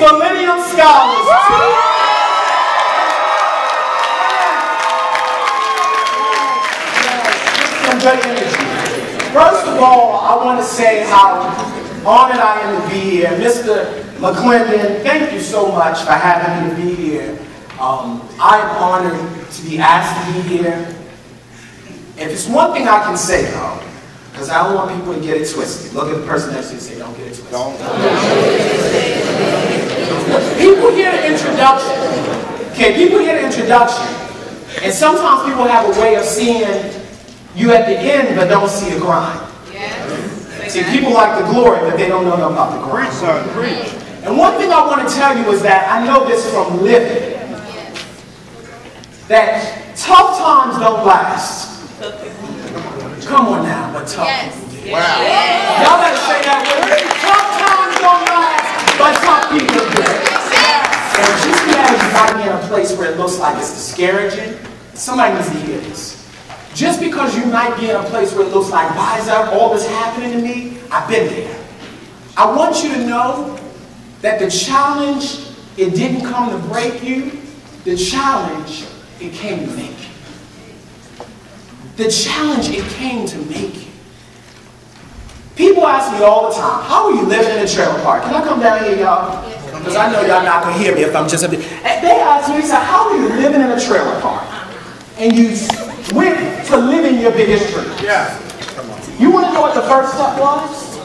Millennium Scholars. Some good energy. First of all, I want to say how honored I am to be here. Mr. McClendon, thank you so much for having me to be here. I'm honored to be asked to be here. If it's one thing I can say, though, because I don't want people to get it twisted. Look at the person next to you and say, don't get it twisted. People hear the introduction. Okay, people hear the introduction. And sometimes people have a way of seeing you at the end, but don't see the grind. See, people like the glory, but they don't know about the grind. Preach, son, preach. And one thing I want to tell you is that I know this from living. That tough times don't last. Come on now, but tough people do. Wow. Y'all better say that with me. Tough times don't last, but tough people do. And just because you might be in a place where it looks like it's discouraging, somebody needs to hear this. Just because you might be in a place where it looks like, why is all this happening to me? I've been there. I want you to know that the challenge, it didn't come to break you. The challenge, it came to make you. The challenge, it came to make you. People ask me all the time, how are you living in a trailer park? Can I come down here, y'all? Because I know y'all not going to hear me if I'm just up there. They ask me, they say, how are you living in a trailer park? And you went to living your biggest dream. Yeah. You want to know what the first step was?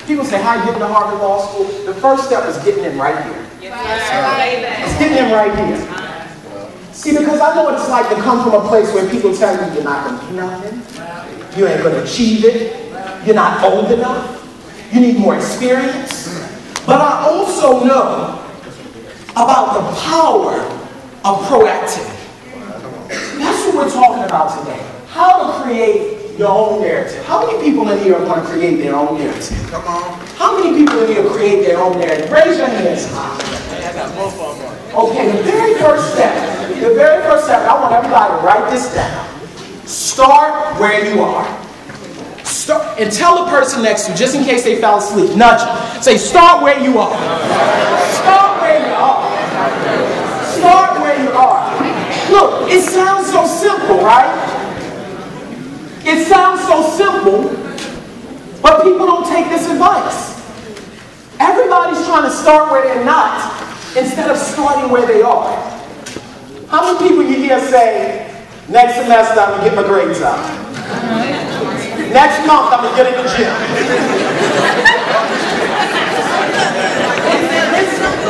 People say, how you get into Harvard Law School? The first step is getting in right here. It's getting in right here. See, because I know what it's like to come from a place where people tell you you're not going to do nothing, you ain't going to achieve it, you're not old enough, you need more experience. But I also know about the power of proactivity. That's what we're talking about today. How to create your own narrative. How many people in here are going to create their own narrative? Come on. How many people in here create their own narrative? Raise your hands high. Okay, the very first step, I want everybody to write this down. Start where you are. Start, and tell the person next to you, just in case they fell asleep, nudge them. Say, start where you are. Start where you are. Start where you are. Look, it sounds so simple, right? It sounds so simple, but people don't take this advice. Everybody's trying to start where they're not, instead of starting where they are. How many people you hear say, next semester I'm going to get my grades up. Next month I'm going to get in the gym.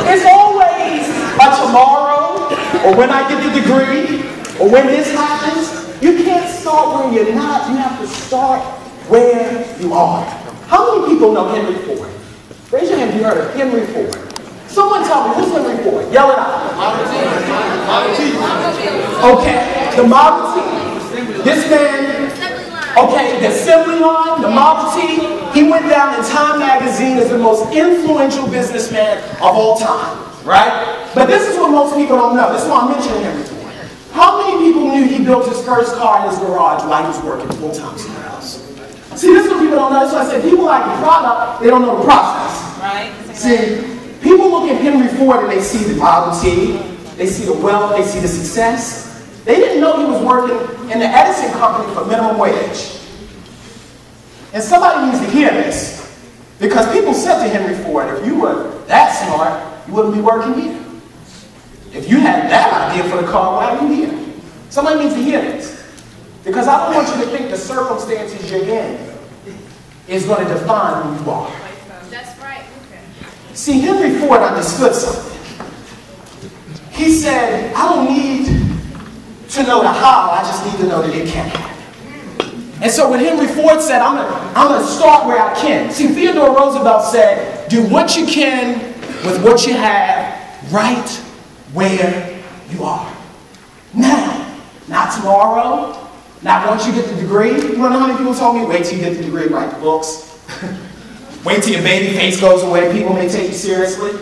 It's always a tomorrow, or when I get the degree, or when this happens. You can't start where you're not. You have to start where you are. How many people know Henry Ford? Raise your hand if you heard of Henry Ford. Someone tell me, who's Henry Ford? Yell it out. Model T. Okay, the Model T. This man, okay, the assembly line, the Model T, he went down in Time magazine as the most influential businessman of all time, right? But this is what most people don't know. This is why I'm mentioning Henry Ford. How many people knew he built his first car in his garage while he was working full-time somewhere else? See, this is what people don't know. That's why I said people like the product, they don't know the process. Right. See, people look at Henry Ford and they see the Model T, they see the wealth, they see the success. They didn't know he was working in the Edison company for minimum wage. And somebody needs to hear this. Because people said to Henry Ford, if you were that smart, you wouldn't be working here. If you had that idea for the car, why are you here? Somebody needs to hear this. Because I don't want you to think the circumstances you're in is going to define who you are. That's right. Okay. See, Henry Ford understood something. He said, I don't need to know the how, I just need to know that it can happen. And so when Henry Ford said, I'm going to start where I can. See, Theodore Roosevelt said, do what you can with what you have right where you are. Now, not tomorrow, not once you get the degree. You want to know how many people told me, wait till you get the degree, write the books. Wait till your baby face goes away, people may take you seriously.